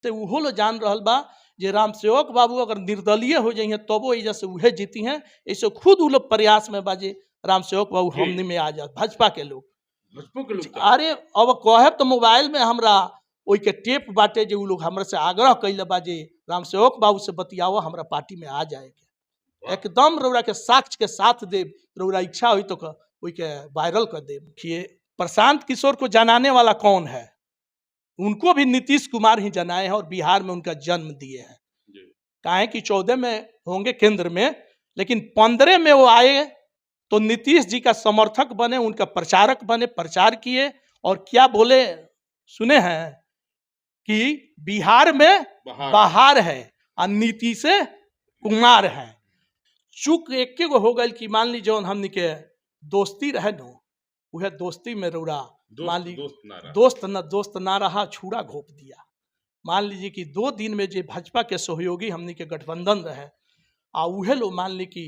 तो उहो लो जान रहल बा जे राम सेवक बाबू अगर निर्दलीय हो जाइए तबो एजा से उहे जीती हैं। ऐसे खुद उ लोग प्रयास में बाजे राम सेवक बाबू हमने में आ जात भाजपा के लोग। अरे अब कहे तो मोबाइल में हमरा ओई के टेप बाटे जे उ लोग हमरा से आग्रह कैले बा जे राम सेवक बाबू से बतियाओ हमरा पार्टी में आ जाएगा। एकदम रौरा के साक्ष्य के साथ देव, रौरा इच्छा हुई तो ओई के वायरल कर देव। कि प्रशांत किशोर को जनाने वाला कौन है? उनको भी नीतीश कुमार ही जनाए हैं और बिहार में उनका जन्म दिए हैं। काहे कि 14 में होंगे केंद्र में, लेकिन 15 में वो आए तो नीतीश जी का समर्थक बने, उनका प्रचारक बने, प्रचार किए और क्या बोले सुने हैं कि बिहार में बहार है और नीतीश कुमार है। चूक एक हो गई कि मान ली जौन हमनी के दोस्ती रहे नो, वह दोस्ती में रौरा मान ली दोस्त ना रहा, छुरा घोप दिया। मान लीजिए कि 2 दिन में जो भाजपा के सहयोगी हमनी के गठबंधन रहे आ उहे लो मान ली कि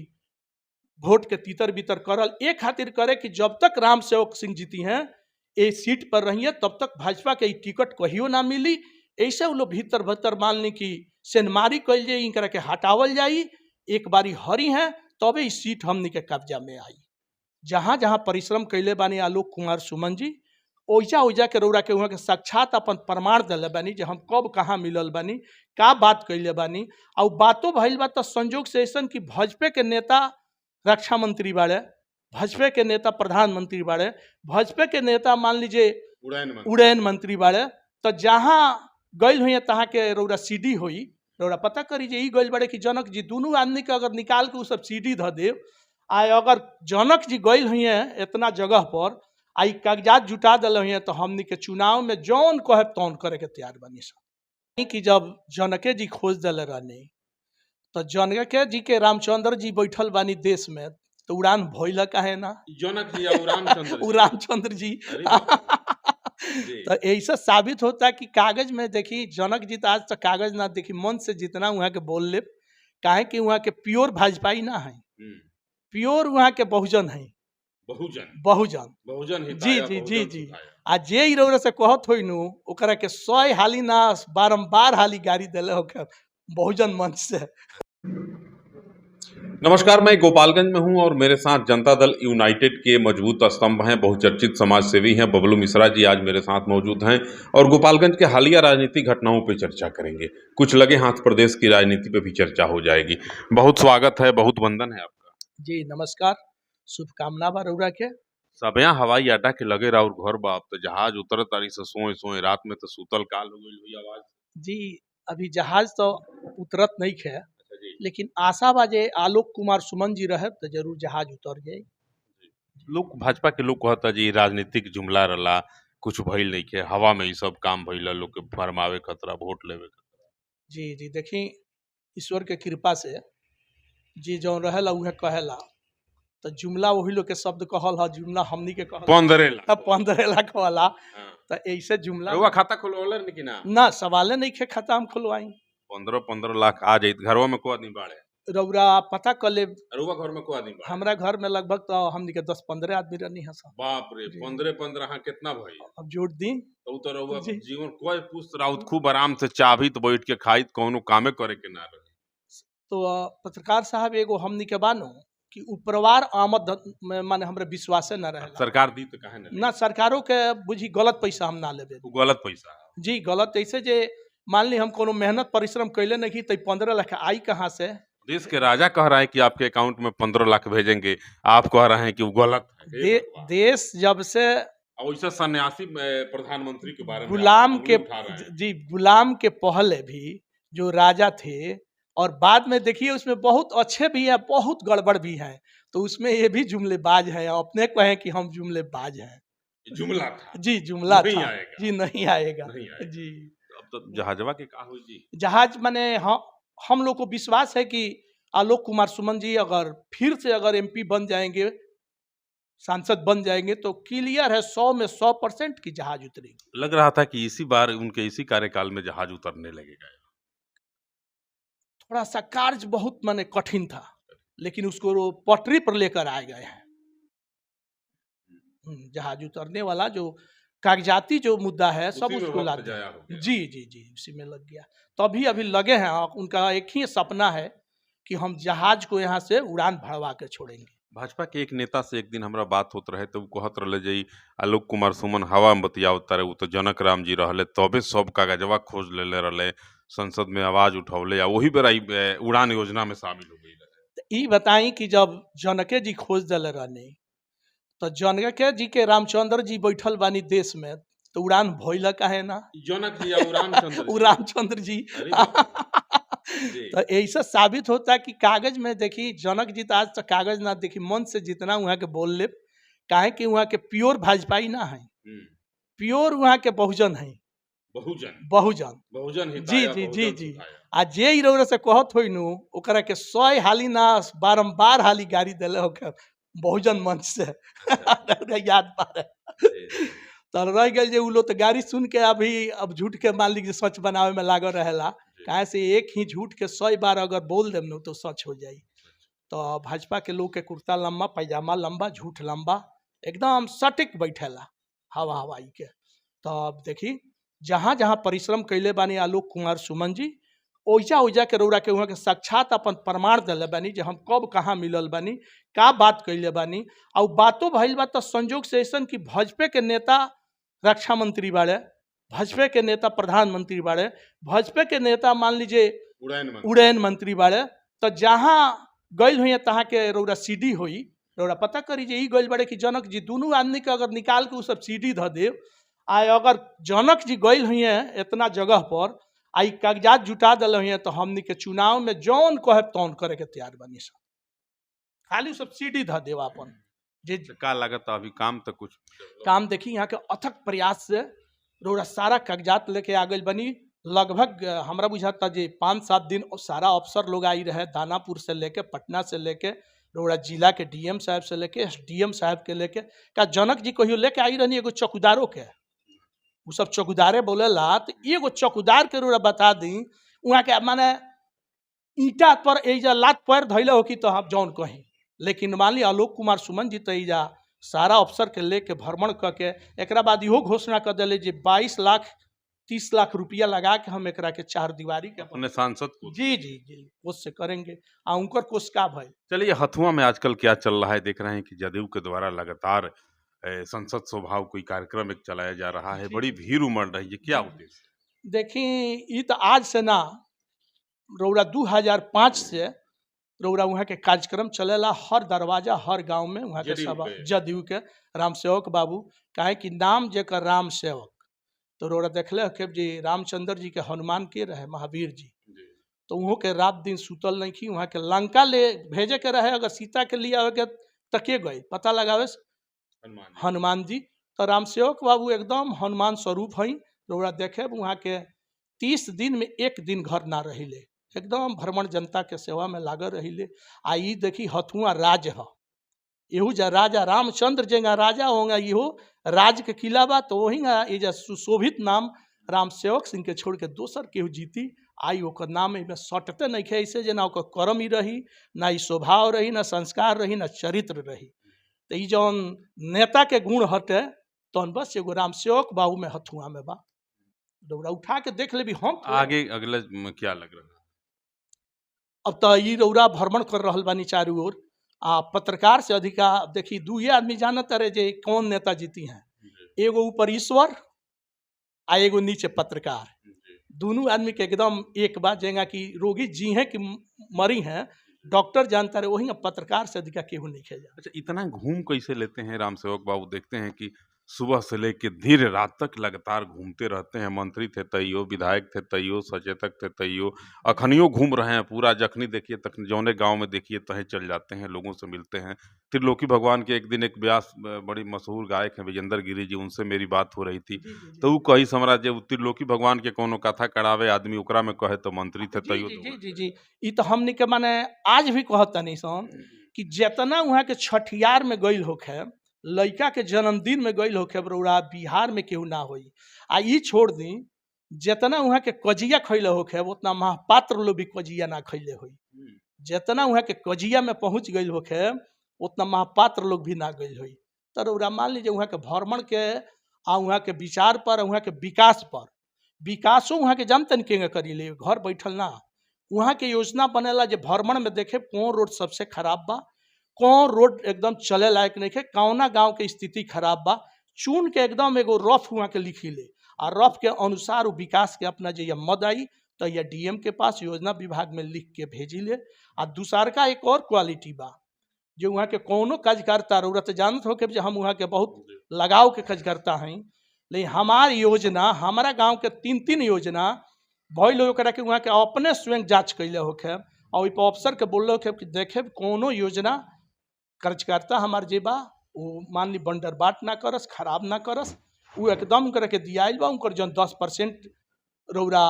वोट के तीतर बीतर करल एक खातिर करे कि जब तक राम सेवक सिंह जीती हैं ए सीट पर रहिए तब तक भाजपा के टिकट कहियो ना मिली। ऐसे वो लोग भीतर भीतर मान ली कि सेनमारी कल जाए, इनकरा के हटावल जाई, एक बारी हरी हैं तबे इस सीट हमनी के कब्जा में आई। जहाँ जहाँ परिश्रम कैले बानी आलोक कुमार सुमन जी, ओइजा के रौरा के वहाँ के साक्षात अपन प्रमाण दिले बानी जे हम कब कहाँ मिलल बानी, का बात कैले बानी। और बातों भइल बा तो संजोग से ऐसा कि भाजपा के नेता रक्षा मंत्री बाड़े, भाजपा के नेता प्रधानमंत्री बाड़े, भाजपा के नेता मान लीजिए उड़ैन मंत्री बाड़े। तो जहाँ गई हुई तहाँ के रौरा सीडी हुई, रौरा पता करी जे गई बड़े कि जनक जी दोनों आदमी के अगर निकाल के उ सब सीडी ध देव आ अगर जनक जी गई हुई है इतना जगह पर आई कागजात जुटा दिल हुई तो हमनी के चुनाव में जौन कहे तौन करे के तैयार बनी सब। कि जब जनके जी खोज दिले रहनी तो जनके जी के रामचंद्र जी बैठल बानी देश में तो उड़ान भइल काहे ना? जनक जी और रामचंद्र जी तो ऐसा साबित होता है कि कागज में देखी जनक जी तो आज तक कागज ना देखी, मन से जितना वहाँ के बोल ले, काहे कि वहाँ के प्योर भाजपाई ना है, प्योर वहाँ के बहुजन है, बहुजन जी जी जी जी। आ जे रौरा से कहत होई नु ओकरा के 100 हाली ना 12 हाली गाड़ी दिले हो बहुजन मंच से। नमस्कार, मैं गोपालगंज में हूं और मेरे साथ जनता दल यूनाइटेड के मजबूत स्तंभ हैं, बहुचर्चित समाज सेवी हैं बबलू मिश्रा जी आज मेरे साथ मौजूद हैं और गोपालगंज के हालिया राजनीतिक घटनाओं पर चर्चा करेंगे। कुछ लगे हाथ प्रदेश की राजनीति पे भी चर्चा हो जाएगी। बहुत स्वागत है, बहुत वंदन है आपका। जी नमस्कार, शुभकामना बा रौरा के। सब यहाँ हवाई अड्डा के लगे राउर घर बाप तो जहाज उतर तारी से सोए सोए रात में तो सुतल काल हो गई हुई आवाज। जी अभी जहाज तो उतरत नहीं है, लेकिन आशा बाजे आलोक कुमार सुमन जी रहे तो जरूर जहाज उतर जाए। लोग भाजपा के लोग कहता जी राजनीतिक जुमला रला, कुछ भइल नहीं के, हवा में ही सब काम भइल, लोग के फरमावे खतरा, वोट लेवे खतरा। जी जी देखी ईश्वर के कृपा से जी जो रहेला उहे कहेला तो जुमला वही लोग के शब्द कहल है, जुमला हमनी के कहल 15 लाख वाला। तो ऐसे जुमला रुआ खाता खुलवाले नहीं ना सवाले नहीं खे खाता हम खुलवाई। 15 लाख आ जाए घरवा में को आदमी बाड़े रौरा पता कर ले। रुआ घर में को आदमी बाड़े? हमरा घर में लगभग तो हमनी के 10-15 आदमी रहनी है सब। बाप रे 15 हां कितना भाई? अब जोड़ दी तो रउआ जीवन कोई पुस्त राउत खूब आराम से चाभी तो बैठ के खाई कोनो कामे करे के ना रहे। तो पत्रकार साहब एगो हमनी के बानो कि उपरवार आमद में माने हमरा विश्वास न रहे। सरकार दी तो काहे ना सरकारों के बुझी गलत पैसा हम ना लेबे। गलत पैसा जी गलत ऐसे जे मान ली हम कोनो मेहनत परिश्रम कैले नहीं तो 15 लाख आई कहाँ से? देश के राजा कह रहा है कि आपके अकाउंट में 15 लाख भेजेंगे, आप कह रहे हैं कि वो गलत है। देश जब से वैसे सन्यासी प्रधानमंत्री के बारे में गुलाम के जी गुलाम के पहले भी जो राजा थे और बाद में देखिए उसमें बहुत अच्छे भी हैं बहुत गड़बड़ भी हैं, तो उसमें ये भी जुमलेबाज है, अपने कहें कि हम जुमलेबाज हैं। जुमला था जी जुमला नहीं था आएगा। जी नहीं आएगा जी। अब तो जहाजवा के का हुई जी? जहाज माने हम लोग को विश्वास है कि आलोक कुमार सुमन जी अगर फिर से अगर एमपी बन जाएंगे, सांसद बन जाएंगे तो क्लियर है 100 में 100% की जहाज उतरेगी। लग रहा था कि इसी बार उनके इसी कार्यकाल में जहाज उतरने लगेगा। थोड़ा सा कार्य बहुत माने कठिन था लेकिन उसको पटरी पर लेकर आ गए हैं। जहाज उतरने वाला जो कागजाती जो मुद्दा है सब उसी में उसको वक्त लाते जाया हैं। हो गया। जी जी जी, उसी में लग गया। तभी अभी लगे हैं, उनका एक ही सपना है कि हम जहाज को यहाँ से उड़ान भरवा के छोड़ेंगे। भाजपा के एक नेता से एक दिन हमरा बात होत रहे तो उ कहत रहे जे आलोक कुमार सुमन हवा में बतियावत रहे, उ तो जनक राम जी रहले, तबे सब कागजवा खोज लेले रहले, संसद में आवाज उठौले या वही बेरा उड़ान योजना में शामिल हो गई रहे। तो ई बताई कि जब जनके जी खोज दिले रहने, तो जनके जी के रामचंद्र जी बैठल बानी देश में, तो उड़ान भइल काहे ना? जनक जी या उ रामचंद्र वो जी? रामचंद्र जी। अरे बाप जी। तो ऐसा साबित होता है कि कागज में देखी, जनक जी तो आज तक कागज ना देखी, मन से जितना वहाँ के बोल ले, काहे कि वहाँ के प्योर भाजपाई ना है, प्योर वहाँ के बहुजन है। बहुजन बहुजन बहुजन जी हिताय जी जी बहुजन जी। सुखाय। आ जे ई रउरा से कहत होई नु, ओकरा के 100 हाली ना बारंबार हाली गाड़ी देले होके बहुजन मंच से। रउरा याद पारे। जी, जी। तो रह गए जे उ लोग तो गाड़ी सुन के अभी अब झूठ के मान ली सच बनावे में लागल रहेला। काहे से एक ही झूठ के 100 बार अगर बोल देम नु तो सच हो जाई। तो भाजपा के लोग के कुर्ता लंबा, पैजामा लंबा, झूठ लंबा, एकदम सटीक बैठेला हवा हवाई के। तो अब देखी जहाँ जहाँ परिश्रम कैले बानी आलोक कुमार सुमन जी, ओइजा ओइजा के रउरा के वहाँ के साक्षात अपन प्रमाण दिले बानी जे हम कब कहाँ मिलल बानी, का बात कैले बानी। और बातों भइल बा तो संजोग से ऐसन कि भाजपा के नेता रक्षा मंत्री बाड़े, भाजपा के नेता प्रधानमंत्री बाड़े, भाजपा के नेता मान लीजिए उड़ैन मंत्री बाड़े। तो जहाँ गइल हुई तहाँ के रउरा सीडी होई, रउरा पता करी जे ई गइल बाड़े कि जनक जी, दोनों आदमी के अगर निकाल के उ सब सीडी ध देव, आ अगर जनक जी गइल हुई इतना जगह पर, आई कागजात जुटा दिल हुई, तो हमनी के चुनाव में जौन कहे तौन करे के तैयार बनी सब, खाली सब सीडी ध देव अपन। जे का लागत अभी काम तो कुछ काम देखी यहाँ के अथक प्रयास से रउरा सारा कागजात लेके आ गइल बनी। लगभग हमरा बुझाता जे 5-7 दिन सारा अफसर लोग आई रहे, दानापुर से लेके, पटना से लेके, रउरा जिला के डीएम साहब से लेके, एसडीएम साहब के लेके। का जनक जी कहियो लेके आई रहनी एगो चौकीदारों के, उ सब चौकीदारे बोलेला, तो एगो चौकीदार के रउरा बता दी वहाँ के माने ईटा पर एजा लात पैर धैले हो कि तो हम जौन कहीं। लेकिन मान ली आलोक कुमार सुमन जी तो एजा सारा अफसर के लेके भ्रमण करके एकरा बाद इहो घोषणा कर दिले जे 22 लाख 30 लाख रुपया लगा के हम एकरा के 4 दीवारी के अपने सांसद को जी जी जी कोष से करेंगे। आ उनकर कोष का भाई। चलिए, हथुआ में आजकल क्या चल रहा है, देख रहे हैं कि जदयू के द्वारा लगातार संसद स्वभाव कोई कार्यक्रम एक चलाया जा रहा है, बड़ी भीड़ उमड़ रही है, क्या उद्देश्य? देखी ये तो आज से ना, रउरा 2005 से रउरा वहाँ के कार्यक्रम चलेला, हर दरवाजा हर गांव में वहाँ के सभा, जदयू के राम सेवक बाबू, काहे कि नाम जेकर राम सेवक। तो रउरा देखले हो जी रामचंद्र जी के हनुमान के रहे महावीर जी, तो वहाँ के रात दिन सुतल नहीं की, वहाँ के लंका ले भेजे के रहे, अगर सीता के लिए आवे के तके गए पता लगावे हनुमान जी। तो राम सेवक बाबू एकदम हनुमान स्वरूप हई। रउरा देखे वहाँ के 30 दिन में एक दिन घर ना रहिले, एकदम भ्रमण जनता के सेवा में लागल रहिले। आ ई देखी हथुआ राज है, इहू जा राजा रामचंद्र जेगा राजा होंगे, इहो राज के किला बा। तो वही ये सुशोभित नाम राम सेवक सिंह के छोड़ के दोसर केहू जीती आई ओकर नाम में सटते नहीं खे, ऐसे जे ना ओकर कर्म ही रही, ना ई स्वभाव रही, ना संस्कार रही, ना चरित्र रही। तो ई जौन नेता के गुण हटे तौन बस एगो राम सेवक बाबू में हथुआ में बा। रउरा उठा के देख ले भी हम आगे अगले में क्या लग रहा है? अब तो ई रउरा भ्रमण कर रहल बानी चारू ओर, आ पत्रकार से अधिका देखी दुए आदमी जानत रहे जे कौन नेता जीती हैं, एगो ऊपर ईश्वर आ एगो नीचे पत्रकार। दोनों आदमी के एकदम एक बात जेगा कि रोगी जी हैं कि मरी हैं, डॉक्टर जानता रहे, वही पत्रकार से अधिका केहू नहीं खेल। अच्छा, इतना घूम कैसे लेते हैं राम सेवक बाबू? देखते हैं कि सुबह से लेके देर रात तक लगातार घूमते रहते हैं, मंत्री थे तैयो, विधायक थे तैयो, सचेतक थे तैयो, अखनियो घूम रहे हैं पूरा। जखनी देखिए तक जौने गांव में देखिए तहे चल जाते हैं, लोगों से मिलते हैं। त्रिलोकी भगवान के एक दिन एक व्यास बड़ी मशहूर गायक हैं विजेंद्र गिरी जी, उनसे मेरी बात हो रही थी, तो वो कही समरा जे त्रिलोकी भगवान के कोनो कथा करावे आदमी, ओकरा में कहे तो मंत्री थे तैयो। जी जी जी, ई तो हमनी के माने आज भी कहता नहीं सन कि जितना वहाँ के छठियार में गइल होखे, लड़का के जन्मदिन में गइल होखे, रउरा बिहार में केहू ना होई। आ ई छोड़ दी जितना वहाँ के कजिया खैले होखे, उतना महापात्र लोग भी कजिया ना खैले होई। जितना वहाँ के कजिया में पहुँच गइल होखे, उतना महापात्र लोग भी ना गइल होई। तो रउरा मान लीजिए वहाँ के भ्रमण के आ वहाँ के विचार पर, वहाँ के विकास पर। विकासो वहाँ के जानतन के करी ले, घर बैठल ना। वहाँ के योजना बनेला जे भ्रमण में देखे कौन रोड सबसे खराब बा, कौन रोड एकदम चले लायक नहीं है, कौना गांव के स्थिति खराब बा, चुन के एकदम एगो रफ वहाँ के लिखी ले। आ रफ के अनुसार वो विकास के अपना जो मद आई तो यह डीएम के पास योजना विभाग में लिख के भेजी ले। आ दूसर का एक और क्वालिटी बा जो वहाँ के कोनो कार्यकर्ता रौरत जानत हो के हम वहाँ के बहुत लगाव के कार्यकर्ता हैं, लेकिन हमार योजना, हमारा गांव के 3-3 योजना भइल ओकरा के वहाँ के अपने स्वयं जांच कैले होखे और ओइ अफसर के बोल होखे कि देखे कोनो योजना कार्यकर्ता हमार जे बा वो मान ली बंडर बाट ना करस, खराब ना करस, वो एकदम करके दियाइल बा। उनकर जन 10% रौरा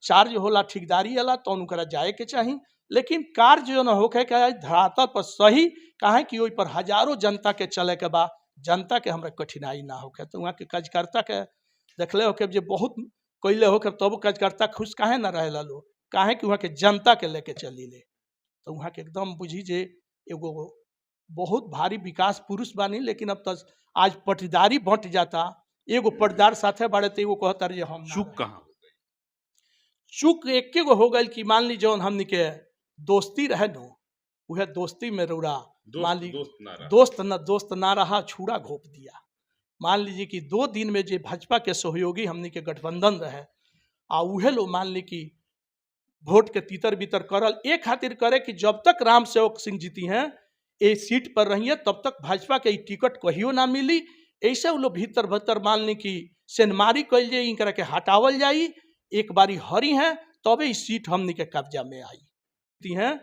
चार्ज होला ठेकेदारी वाला तो उनकरा जाए के चाहिए, लेकिन कार्य जो न होखे के धरातल पर सही काहे कि ओइ पर हजारों जनता के चले के बा, जनता के हमरा कठिनाई ना होखे। तो वहाँ के कार्यकर्ता के देखले होके जे बहुत कैले होके तब कार्यकर्ता खुश काहे ना रहे लो, काहे कि वहाँ के जनता के लेके चली ले। तो वहाँ के एकदम बुझी जे एगो बहुत भारी विकास पुरुष बानी, लेकिन अब तक आज पटीदारी बंट जाता, एगो पटदार साथे बाड़े तो एगो कहता रहे हम चूक कहाँ चूक एके गो हो गई कि मान ली जौन हमनी के दोस्ती रहे नो, वह दोस्ती में रौरा मान ली दोस्त ना रहा, छुरा घोप दिया। मान लीजिए कि 2 दिन में जो भाजपा के सहयोगी हमनी के गठबंधन रहे आ उहे लो मान ली कि वोट के तीतर बीतर करल एक खातिर करे कि जब तक राम सेवक सिंह जीती हैं ए सीट पर रहिए तब तक भाजपा के टिकट कहियो ना मिली। ऐसे वो लोग भीतर भीतर मान ली कि सेनमारी कल जाए, इनकरा के हटावल जाई, एक बारी हरी हैं तबे इस सीट हमनी के कब्जा में आई हैं।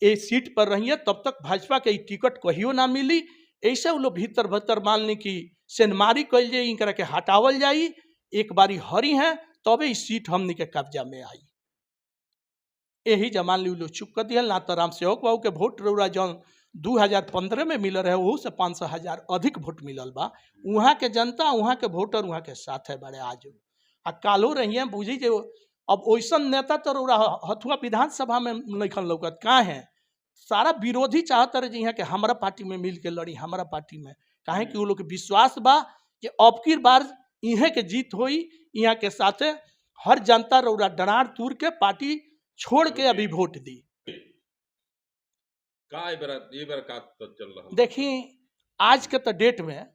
ए सीट पर रहिए तब तक भाजपा के टिकट कहियो ना मिली। ऐसे वो लोग भीतर भीतर मान ली कि सेनमारी कल जाए, इनकरा के हटावल जाई, एक बारी हरी हैं तबे इस सीट हमनी के कब्जा में आई। यही जमान ली लोग चुप कर दिया ना। तो राम सेवक बाबू के वोट रौरा जौन 2015 में मिल रहे वो से 500,000 अधिक वोट मिलल बा। वहाँ के जनता, वहाँ के वोटर वहाँ के साथ है बड़े आज आ कालो रही बुझी जे अब वैसन नेता तो रौरा हथुआ विधानसभा में नहीं लौकत कहाँ है। सारा विरोधी चाहता रहे यहाँ के हमारा पार्टी में मिल के लड़ी, हमारा पार्टी में काहे कि वो लोग के विश्वास बा कि अब की बार इहे के जीत होई। यहाँ के साथे हर जनता रौरा डरार तूर के पार्टी छोड़ के अभी वोट दी। चल रहा देखी आज के तो डेट में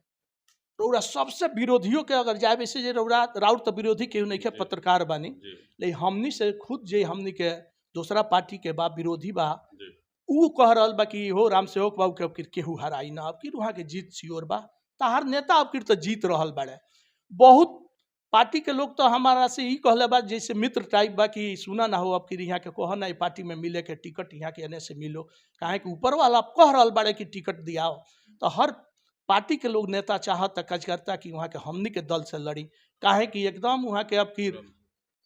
रौरा सबसे विरोधियों के अगर जाए वैसे जे रौरा राउर तो विरोधी केहू नहीं के पत्रकार बानी, लेकिन हमनी से खुद जे हमनी के दूसरा पार्टी के बा विरोधी बा ऊ कह रहा बा कि हो राम सेवक बाबू के अब केहू हराई ना, अब वहाँ के जीत सियोर बा। तहार नेता अब तो जीत रहल बाड़े। बहुत पार्टी के लोग तो हमारा से ही कहले बा जैसे मित्र टाइप बा कि सुना ना हो अब कि यहाँ के कह ना पार्टी में मिले के टिकट यहाँ के एने से मिलो, काहे कि ऊपर वाला कह रहा बाड़े कि टिकट दियाओ। तो हर पार्टी के लोग नेता चाहत कार्यकर्ता कि वहाँ के हमनी के दल से लड़ी, काहे कि एकदम वहाँ के अब की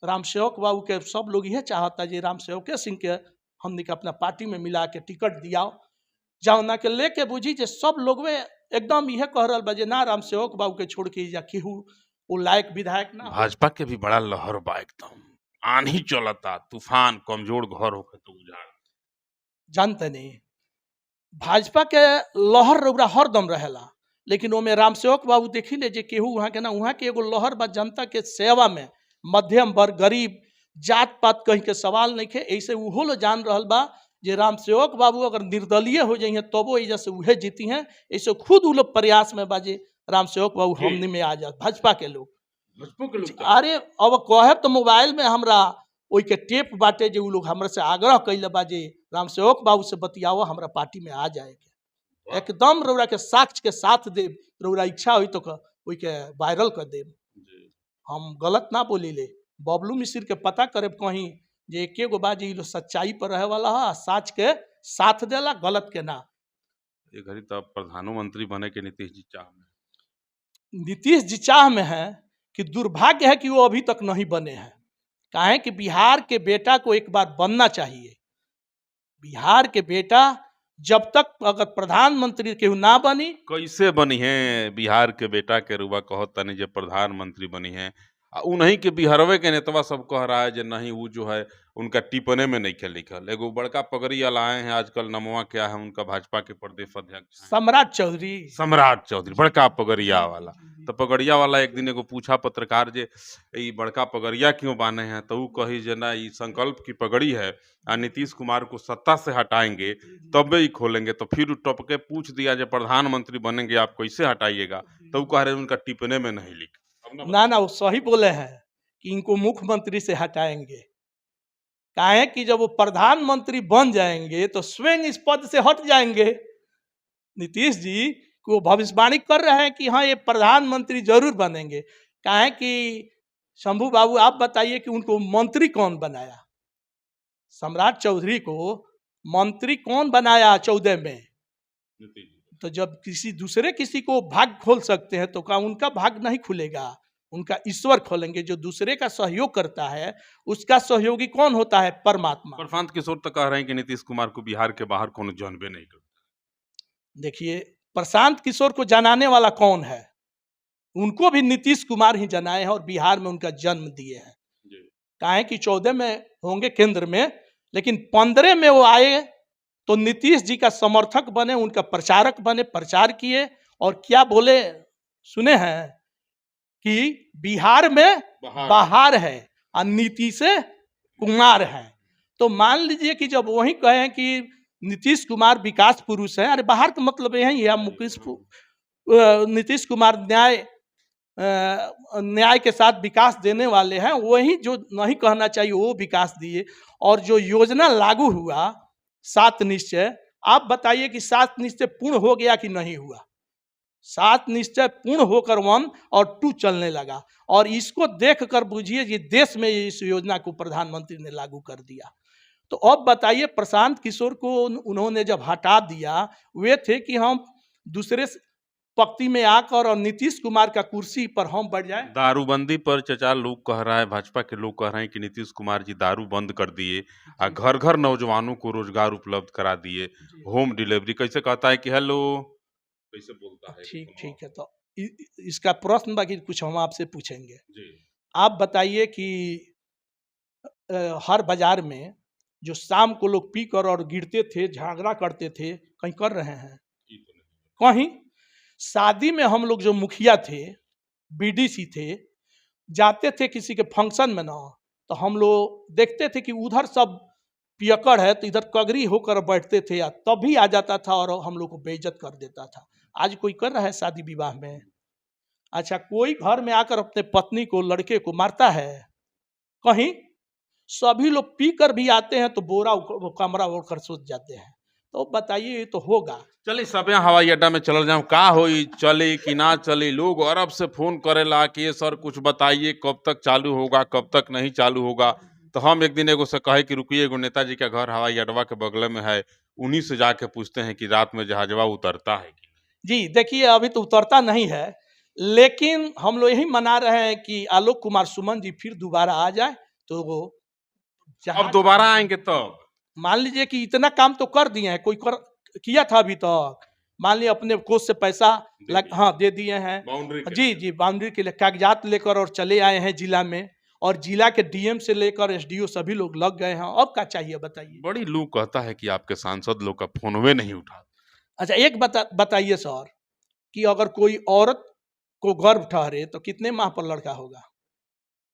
राम सेवक बाबू के सब लोग यह चाहता जे राम सेवक सिंह के हमनी के अपना पार्टी में मिला के टिकट दियाओ। जौना के लेके बुझी जे सब लोग एकदम यह कह रहा बा जे ना राम सेवक बाबू के छोड़ के जा केहू वो लायक विधायक ना। भाजपा के भी बड़ा लहर बा, एकदम आंधी चलता, तूफान, कमजोर घर होके तो उजाड़। जानते नहीं भाजपा के लहर रौरा हरदम रहेला, लेकिन वो में राम सेवक बाबू देखी ले जे केहू वहाँ के ना, वहाँ के एगो लहर बा जनता के सेवा में, मध्यम वर्ग गरीब जात पात कहीं के सवाल नहीं है। ऐसे उहो लो जान रहल बा जे राम सेवक बाबू अगर निर्दलीय हो जाइए तबो एजा से उहे जीती हैं। ऐसे खुद वो लोग प्रयास में बाजे राम सेवक बाबू हमनी में आ जा भाजपा के लोग। अरे अब कहे तो मोबाइल में हमरा ओई के टेप बाटे जे उ लोग हमरा से आग्रह कैले बा जे राम सेवक बाबू से बतियाओ हमरा पार्टी में आ जाए के। एकदम रौरा के साक्ष्य के साथ देव, रौरा इच्छा हुई तो ओई के वायरल कर देव। हम गलत ना बोली ले, बबलू मिश्र के पता करे कहीं जे एके गो बाजी लो सच्चाई पर रहे वाला है, साच के साथ देला, गलत के ना। ये घड़ी तो प्रधानमंत्री बने के नीतीश जी चाह में है कि दुर्भाग्य है कि वो अभी तक नहीं बने हैं। काहे कि बिहार के बेटा को एक बार बनना चाहिए। बिहार के बेटा जब तक अगर प्रधानमंत्री केहू ना बनी, कैसे बनी है बिहार के बेटा के रुआ कहत तनी जे प्रधानमंत्री बनी है। उन्हीं के बिहारवे के नेतवा सब कह रहा है जे नहीं वो जो है उनका टिप्पणी में नहीं के लिखल। एगो बड़का पगड़ी वाला आए हैं आजकल, नमवा क्या है उनका, भाजपा के प्रदेश अध्यक्ष सम्राट चौधरी बड़का पगड़िया वाला। तो पगड़िया वाला एक दिन एगो पूछा पत्रकार जे ई बड़का पगड़िया क्यों बांधे हैं, तो ऊ कही जे ना ई संकल्प की पगड़ी है और नीतीश कुमार को सत्ता से हटाएंगे तब ही खोलेंगे। तो फिर टपके पूछ दिया जो प्रधानमंत्री बनेंगे आप कैसे हटाइएगा, तो वो कह रहे उनका टिप्पणी में नहीं लिख। ना ना, वो सही बोले हैं कि इनको मुख्यमंत्री से हटाएंगे। काहे कि जब वो प्रधानमंत्री बन जाएंगे तो स्वयं इस पद से हट जाएंगे। नीतीश जी को भविष्यवाणी कर रहे हैं कि हाँ ये प्रधानमंत्री जरूर बनेंगे। काहे कि शंभू बाबू आप बताइए कि उनको मंत्री कौन बनाया? सम्राट चौधरी को मंत्री कौन बनाया 14 में? तो जब किसी को भाग खोल सकते हैं तो क्या उनका भाग नहीं खुलेगा? उनका ईश्वर खोलेंगे। जो दूसरे का सहयोग करता है उसका सहयोगी कौन होता है? परमात्मा। प्रशांत किशोर तो कह रहे हैं कि नीतीश कुमार को बिहार के बाहर कौन जानबे नहीं करता। देखिए, प्रशांत किशोर को जनाने वाला कौन है? उनको भी नीतीश कुमार ही जनाए हैं और बिहार में उनका जन्म दिए हैं। काहे कि 14 में होंगे केंद्र में, लेकिन 15 में वो आए तो नीतीश जी का समर्थक बने, उनका प्रचारक बने, प्रचार किए और क्या बोले सुने हैं कि बिहार में बाहर है और नीतीश कुमार है। तो मान लीजिए कि जब वही कहें कि नीतीश कुमार विकास पुरुष है, अरे बाहर का मतलब यही है नीतीश कुमार न्याय के साथ विकास देने वाले हैं। वही जो नहीं कहना चाहिए वो विकास दिए। और जो योजना लागू हुआ 7 निश्चय, आप बताइए कि 7 निश्चय पूर्ण हो गया कि नहीं हुआ? 7 निश्चय पूर्ण होकर 1 और 2 चलने लगा। और इसको देखकर बुझिए कि देश में इस योजना को प्रधानमंत्री ने लागू कर दिया। तो अब बताइए, प्रशांत किशोर को उन्होंने जब हटा दिया, वे थे कि हम दूसरे पंक्ति में आकर और नीतीश कुमार का कुर्सी पर हम बैठ जाए। दारूबंदी पर चचा लोग कह रहा है, भाजपा के लोग कह रहे हैं कि नीतीश कुमार जी दारू बंद कर दिए और घर घर नौजवानों को रोजगार उपलब्ध करा दिए, होम डिलीवरी। कैसे कहता है कि हेलो, कैसे बोलता है? ठीक है। तो इसका प्रश्न बाकी कुछ हम आपसे पूछेंगे। आप बताइए कि हर बाजार में जो शाम को लोग पी कर और गिरते थे, झगड़ा करते थे, कहीं कर रहे हैं? कहीं। शादी में हम लोग जो मुखिया थे, बीडीसी थे, जाते थे किसी के फंक्शन में ना, तो हम लोग देखते थे कि उधर सब पियक्कड़ है तो इधर कगरी होकर बैठते थे, या तभी आ जाता था और हम लोग को बेइज्जत कर देता था। आज कोई कर रहा है शादी विवाह में? अच्छा, कोई घर में आकर अपने पत्नी को, लड़के को मारता है? कहीं। सभी लोग पी कर भी आते हैं तो बोरा कमरा ओढ़कर सोच जाते हैं। तो बताइए, ये तो होगा? चलिए सब यहाँ हवाई अड्डा में चल जाऊँ, का होई चले कि ना चले। लोग अरब से फोन करेला कि ये सर कुछ बताइए कब तक चालू होगा, कब तक नहीं चालू होगा। तो हम एक दिन एगो से कहे कि रुकिए, एगो नेताजी का घर हवाई अड्डा के बगल में है, उन्हीं से जाके पूछते हैं कि रात में जहाजवा उतरता है कि जी। देखिए, अभी तो उतरता नहीं है, लेकिन हम लोग यही मना रहे हैं कि आलोक कुमार सुमन जी फिर दोबारा आ जाए तो वो अब दोबारा आएंगे तब। मान लीजिए कि इतना काम तो कर दिए हैं, कोई किया था अभी तक? मान लीजिए अपने कोष से पैसा दे दिए हैं, जी, बाउंड्री के लिए कागजात लेकर और चले आए हैं जिला में, और जिला के डीएम से लेकर एसडीओ सभी लोग लग गए हैं। अब क्या चाहिए बताइए? बड़ी लोग कहता है कि आपके सांसद लोग का फोनवे नहीं उठा। अच्छा, एक बताइए सर कि अगर कोई औरत को गर्भ ठहरे तो कितने माह पर लड़का होगा?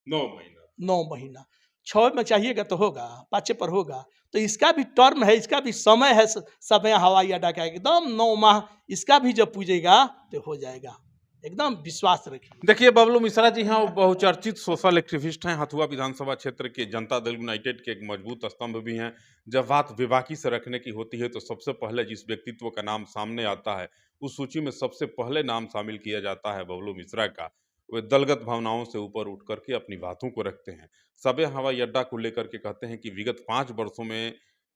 9 महीना। 6 में चाहिएगा तो होगा, 5 पर होगा। तो इसका भी टर्म है, इसका भी समय है। समय हवाई अड्डा का एकदम 9 माह, इसका भी जब पूजेगा तो हो जाएगा। एकदम विश्वास रखिए। देखिए, बबलू मिश्रा जी हैं, वो बहुचर्चित सोशल एक्टिविस्ट हैं, हथुआ विधानसभा क्षेत्र के जनता दल यूनाइटेड के एक मजबूत स्तंभ भी हैं। जब बात विवाकी से रखने की होती है तो सबसे पहले जिस व्यक्तित्व का नाम सामने आता है, उस सूची में सबसे पहले नाम शामिल किया जाता है बबलू मिश्रा का। वे दलगत भावनाओं से ऊपर उठ करके अपनी बातों को रखते हैं। सबे हवाई अड्डा को लेकर के कहते हैं कि विगत 5 वर्षों में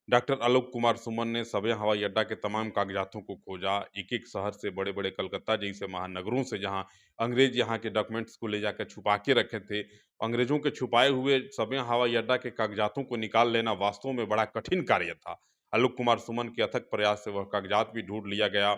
डॉक्टर आलोक कुमार सुमन ने सबे हवाई अड्डा के तमाम कागजातों को खोजा। एक-एक शहर से, बड़े-बड़े कलकत्ता जैसे महानगरों से, जहां अंग्रेज यहाँ के डॉक्यूमेंट्स को ले जाकर छुपा के रखे थे, अंग्रेजों के छुपाए हुए सबे हवाई अड्डा के कागजातों को निकाल लेना वास्तव में बड़ा कठिन कार्य था। आलोक कुमार सुमन के अथक प्रयास से वह कागजात भी ढूंढ लिया गया।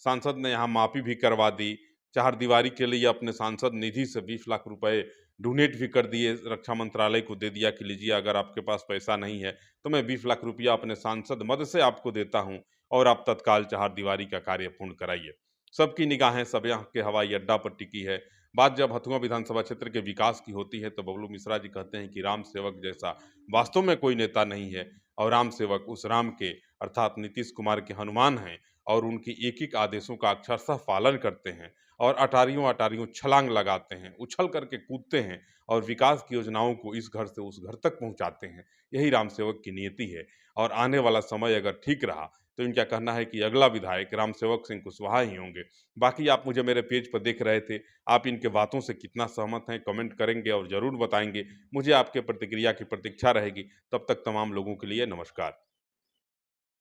सांसद ने यहाँ माफी भी करवा दी। चारदीवारी के लिए अपने सांसद निधि से 20 लाख रुपए डोनेट भी कर दिए, रक्षा मंत्रालय को दे दिया कि लीजिए, अगर आपके पास पैसा नहीं है तो मैं 20 लाख रुपया अपने सांसद मद से आपको देता हूं और आप तत्काल चारदीवारी का कार्य पूर्ण कराइए। सबकी निगाहें सब यहाँ के हवाई अड्डा पर टिकी है। बात जब हथुआ विधानसभा क्षेत्र के विकास की होती है तो बबलू मिश्रा जी कहते हैं कि राम सेवक जैसा वास्तव में कोई नेता नहीं है और राम सेवक उस राम के अर्थात नीतीश कुमार के हनुमान हैं और उनकी एक-एक आदेशों का अक्षरशः पालन करते हैं और अटारियों-अटारियों छलांग लगाते हैं, उछल करके कूदते हैं और विकास की योजनाओं को इस घर से उस घर तक पहुँचाते हैं। यही राम सेवक की नियति है और आने वाला समय अगर ठीक रहा तो इनका कहना है कि अगला विधायक राम सेवक सिंह कुशवाहा ही होंगे। बाकी आप मुझे मेरे पेज पर देख रहे थे, आप इनके बातों से कितना सहमत हैं कमेंट करेंगे और ज़रूर बताएँगे। मुझे आपके प्रतिक्रिया की प्रतीक्षा रहेगी। तब तक तमाम लोगों के लिए नमस्कार।